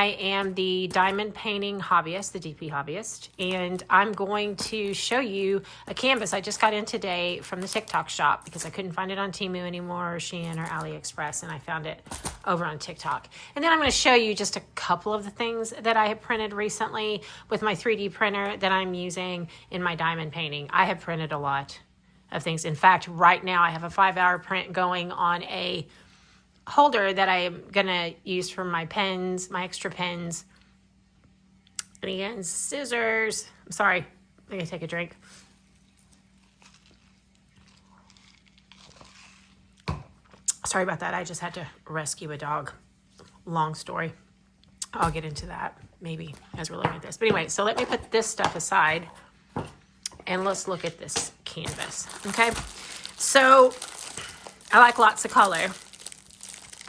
I am the diamond painting hobbyist, the DP hobbyist, and I'm going to show you a canvas I just got in today from the TikTok shop because I couldn't find it on Temu anymore, or Shein, or AliExpress, and I found it over on TikTok. And then I'm going to show you just a couple of the things that I have printed recently with my 3D printer that I'm using in my diamond painting. I have printed a lot of things. In fact, right now I have a 5-hour print going on a holder that I am gonna use for my pens, my extra pens. And again, scissors. I'm sorry, I gotta take a drink. Sorry about that. I just had to rescue a dog. Long story. I'll get into that maybe as we're looking at this. But anyway, so let me put this stuff aside and let's look at this canvas. Okay, so I like lots of color.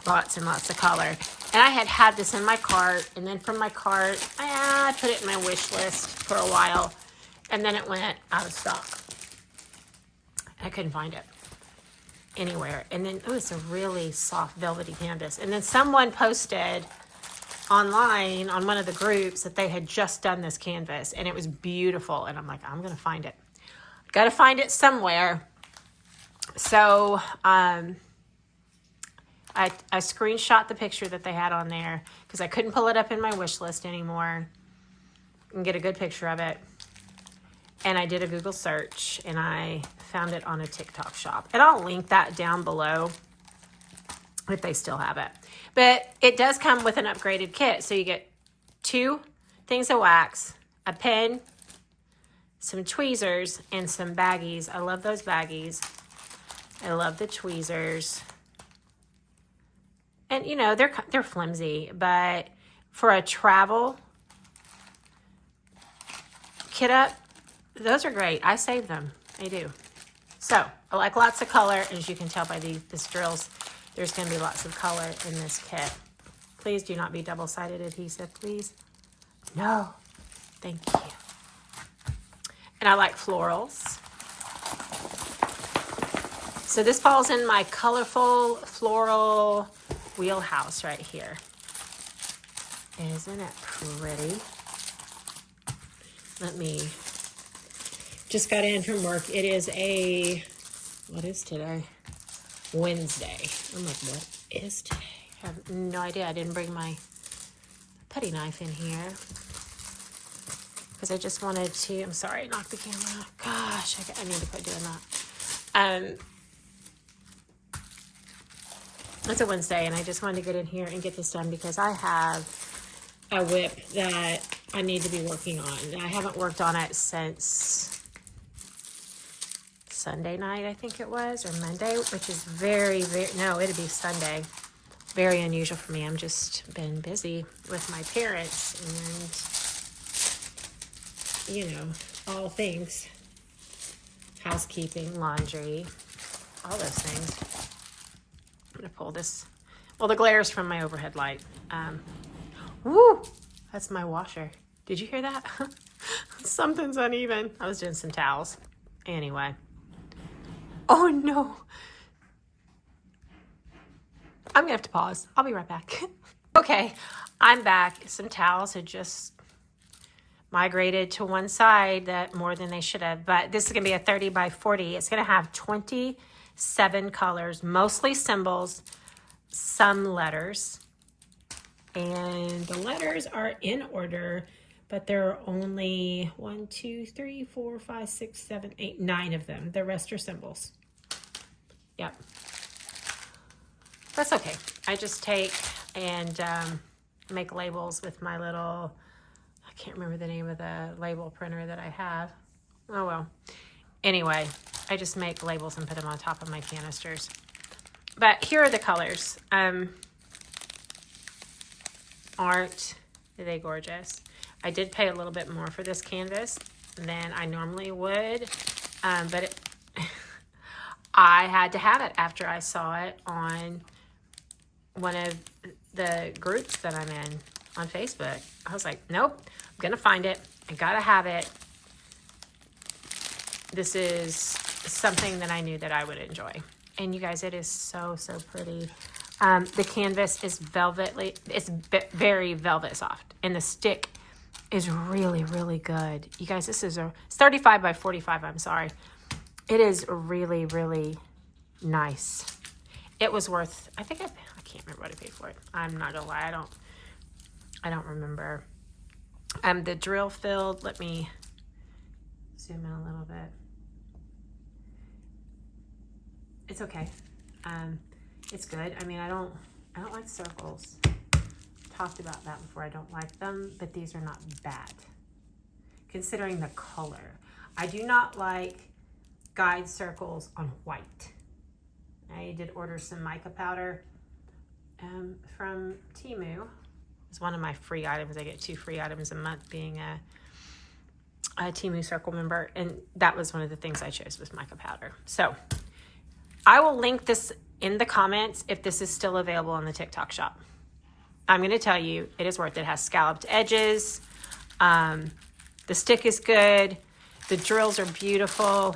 Lots and lots of color. And I had this in my cart, and then from my cart, I put it in my wish list for a while, and then it went out of stock. I couldn't find it anywhere. And then, oh, it's a really soft velvety canvas. And then someone posted online on one of the groups that they had just done this canvas, and it was beautiful. And I'm like, I'm going to find it. Got to find it somewhere. So, I screenshot the picture that they had on there because I couldn't pull it up in my wish list anymore and get a good picture of it. And I did a Google search and I found it on a TikTok shop. And I'll link that down below if they still have it. But it does come with an upgraded kit. So you get 2 things of wax, a pen, some tweezers, and some baggies. I love those baggies. I love the tweezers. And, you know, they're flimsy, but for a travel kit up, those are great. I save them. I do. So, I like lots of color. As you can tell by this drills, there's going to be lots of color in this kit. Please do not be double-sided adhesive, please. No. Thank you. And I like florals. So, this falls in my colorful floral wheelhouse right here. Isn't it pretty? Let me, just got in from work. It is what is today? Wednesday. I'm like, what is today? I have no idea. I didn't bring my putty knife in here because I just wanted to, I'm sorry, knock the camera. Gosh, I need to quit doing that. It's a Wednesday, and I just wanted to get in here and get this done because I have a whip that I need to be working on. I haven't worked on it since Sunday night, I think it was, or Monday, which is no, it'd be Sunday. Very unusual for me. I'm just been busy with my parents and, you know, all things. Housekeeping, laundry, all those things. I'm going to pull this. Well, the glare is from my overhead light. Woo! That's my washer. Did you hear that? Something's uneven. I was doing some towels. Anyway. Oh, no. I'm going to have to pause. I'll be right back. Okay, I'm back. Some towels had just migrated to one side that more than they should have. But this is going to be a 30 by 40. It's going to have 27 colors, mostly symbols, some letters. And the letters are in order, but there are only 1, 2, 3, 4, 5, 6, 7, 8, 9 of them. The rest are symbols. Yep. That's okay. I just take and make labels with my little, I can't remember the name of the label printer that I have. Oh, well. Anyway, I just make labels and put them on top of my canisters. But here are the colors. Aren't they gorgeous? I did pay a little bit more for this canvas than I normally would, but I had to have it after I saw it on one of the groups that I'm in on Facebook. I was like, nope, I'm gonna find it. I gotta have it. This is something that I knew that I would enjoy. And you guys, it is so, so pretty. The canvas is velvetly, it's very velvet soft. And the stick is really, really good. You guys, it's 35 by 45, I'm sorry. It is really, really nice. It was worth, I can't remember what I paid for it. I'm not gonna lie, I don't remember. The drill filled, let me zoom in a little bit. It's okay. It's good. I mean, I don't like circles. Talked about that before. I don't like them, but these are not bad considering the color. I do not like guide circles on white. I did order some mica powder from Temu. It's one of my free items. I get 2 free items a month being a Temu Circle member, and that was one of the things I chose was mica powder. So I will link this in the comments if this is still available in the TikTok shop. I'm going to tell you, it is worth it. It has scalloped edges. The stick is good. The drills are beautiful.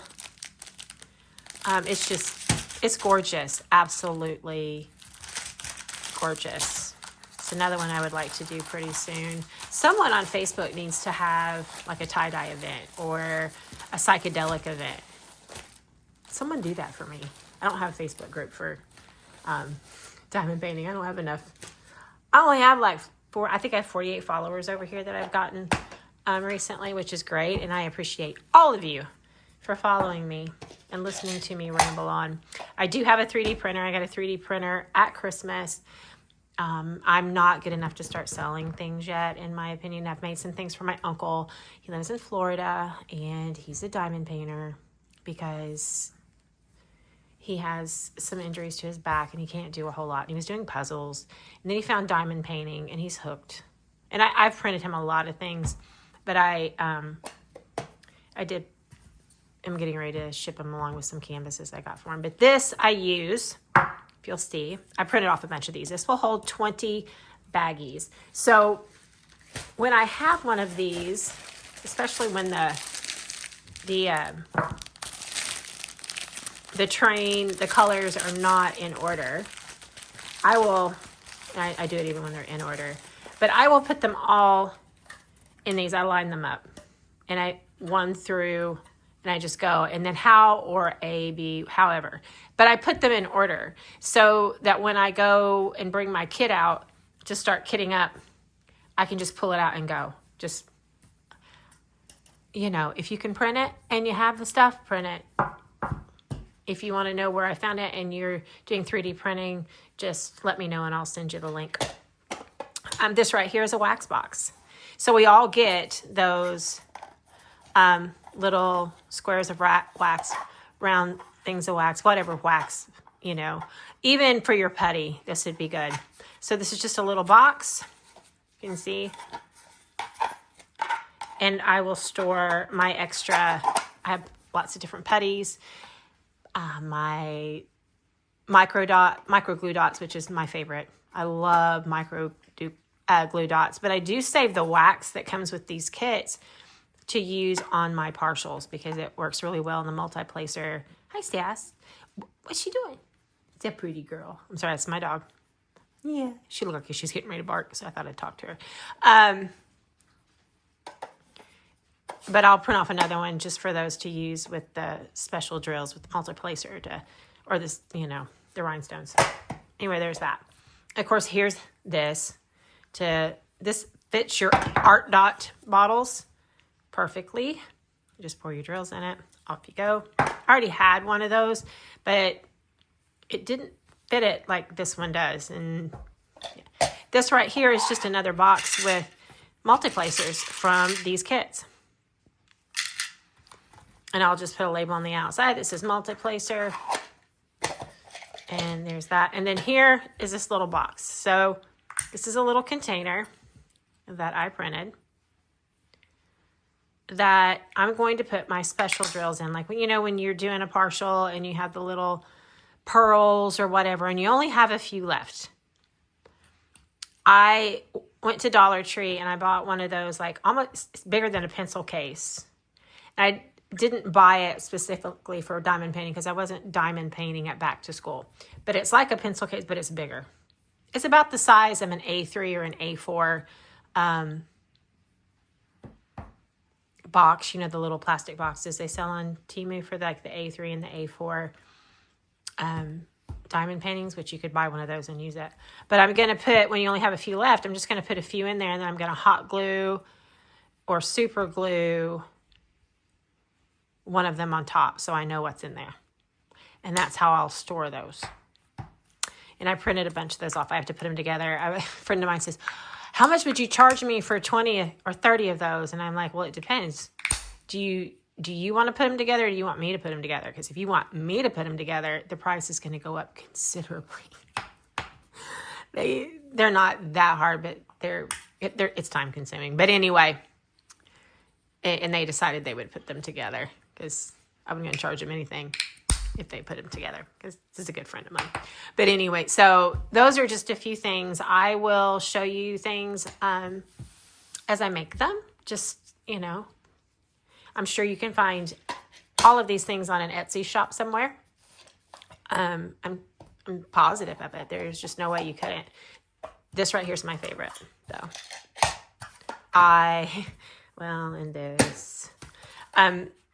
It's gorgeous. Absolutely gorgeous. It's another one I would like to do pretty soon. Someone on Facebook needs to have like a tie-dye event or a psychedelic event. Someone do that for me. I don't have a Facebook group for diamond painting. I don't have enough. I only have like I think I have 48 followers over here that I've gotten recently, which is great. And I appreciate all of you for following me and listening to me ramble on. I do have a 3D printer. I got a 3D printer at Christmas. I'm not good enough to start selling things yet, in my opinion. I've made some things for my uncle. He lives in Florida, and he's a diamond painter because he has some injuries to his back, and he can't do a whole lot. And he was doing puzzles, and then he found diamond painting, and he's hooked. And I've printed him a lot of things, but I'm getting ready to ship him along with some canvases I got for him. But this I use, if you'll see, I printed off a bunch of these. This will hold 20 baggies. So when I have one of these, especially when the colors are not in order, I do it even when they're in order, but I will put them all in these. I line them up and I 1 through, and I just go, and then how or A, B, however. But I put them in order so that when I go and bring my kit out to start kitting up, I can just pull it out and go. Just, if you can print it and you have the stuff, print it. If you want to know where I found it and you're doing 3D printing, just let me know and I'll send you the link. This right here is a wax box. So we all get those little squares of wax, round things of wax, whatever wax, even for your putty, this would be good. So this is just a little box, you can see, and I will store my extra, I have lots of different putties, my micro glue dots, which is my favorite. I love micro glue dots, but I do save the wax that comes with these kits to use on my partials because it works really well in the multi-placer. Hi, Sass. What's she doing? It's a pretty girl. I'm sorry, that's my dog. Yeah, she looked like she's getting ready to bark, so I thought I'd talk to her. But I'll print off another one just for those to use with the special drills with the multi-placer or this, the rhinestones. Anyway, there's that. Of course, here's this. This fits your Art Dot bottles perfectly. You just pour your drills in it. Off you go. I already had one of those, but it didn't fit it like this one does. And this right here is just another box with multi-placers from these kits. And I'll just put a label on the outside that says multi-placer. And there's that. And then here is this little box. So this is a little container that I printed that I'm going to put my special drills in. Like, when you're doing a partial and you have the little pearls or whatever, and you only have a few left. I went to Dollar Tree and I bought one of those, like almost bigger than a pencil case. And I didn't buy it specifically for diamond painting because I wasn't diamond painting at back to school. But it's like a pencil case, but it's bigger. It's about the size of an A3 or an A4 box. You know, the little plastic boxes they sell on Temu for like the A3 and the A4 diamond paintings, which you could buy one of those and use it. But I'm going to put, when you only have a few left, I'm just going to put a few in there, and then I'm going to hot glue or super glue one of them on top so I know what's in there. And that's how I'll store those. And I printed a bunch of those off. I have to put them together. A friend of mine says, how much would you charge me for 20 or 30 of those? And I'm like, well, it depends. Do you want to put them together, or do you want me to put them together? Because if you want me to put them together, the price is going to go up considerably. They're not that hard, but it's time consuming. But anyway, and they decided they would put them together because I wasn't going to charge them anything if they put them together, because this is a good friend of mine. But anyway, so those are just a few things. I will show you things as I make them. Just, you know, I'm sure you can find all of these things on an Etsy shop somewhere. I'm positive of it. There's just no way you couldn't. This right here is my favorite, though. And this.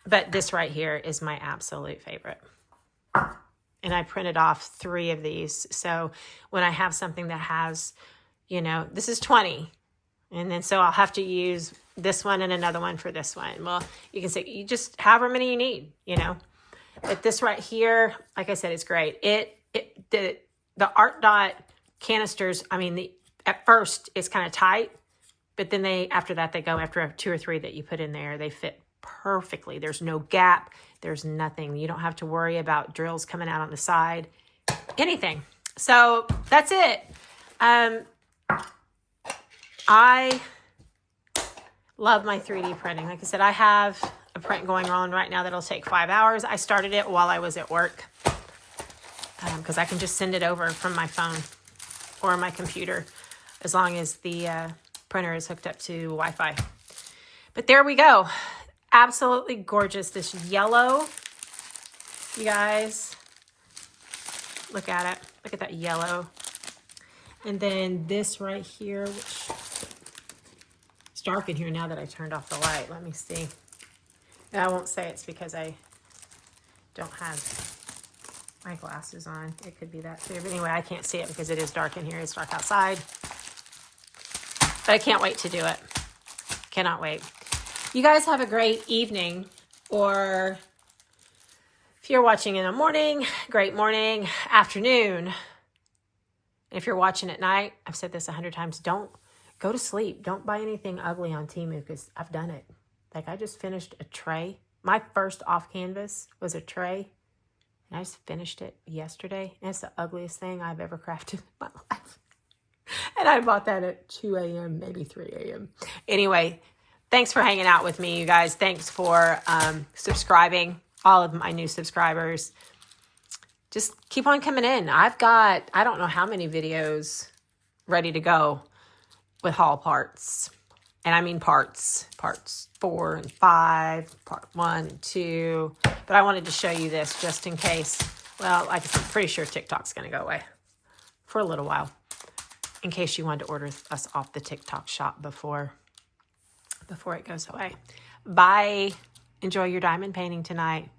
But this right here is my absolute favorite. And I printed off 3 of these. So when I have something that has, you know, this is 20. And then so I'll have to use this one and another one for this one. Well, you can say, you just however many you need, you know. But this right here, like I said, it's great. The Art Dot canisters, I mean, at first it's kind of tight. But then after that, they go after 2 or 3 that you put in there. They fit perfectly. There's no gap. There's nothing. You don't have to worry about drills coming out on the side. Anything. So that's it. I love my 3D printing. Like I said, I have a print going on right now that'll take 5 hours. I started it while I was at work because I can just send it over from my phone or my computer as long as the printer is hooked up to Wi-Fi. But there we go. Absolutely gorgeous. This yellow, you guys, look at it. Look at that yellow. And then this right here, which it's dark in here now that I turned off the light. Let me see. And I won't say it's because I don't have my glasses on. It could be that too. But anyway, I can't see it because it is dark in here. It's dark outside. But I can't wait to do it. Cannot wait. You guys have a great evening, or if you're watching in the morning, great morning, afternoon. And if you're watching at night, I've said this 100 times, don't go to sleep. Don't buy anything ugly on Temu, because I've done it. Like, I just finished a tray. My first off canvas was a tray, and I just finished it yesterday. And it's the ugliest thing I've ever crafted in my life. And I bought that at 2 a.m., maybe 3 a.m. Anyway, thanks for hanging out with me, you guys. Thanks for subscribing, all of my new subscribers. Just keep on coming in. I've got, I don't know how many videos ready to go with haul parts. And I mean parts 4 and 5, part 1 and 2. But I wanted to show you this just in case. Well, like I said, I'm pretty sure TikTok's going to go away for a little while, in case you wanted to order us off the TikTok shop before it goes away. Bye. Enjoy your diamond painting tonight.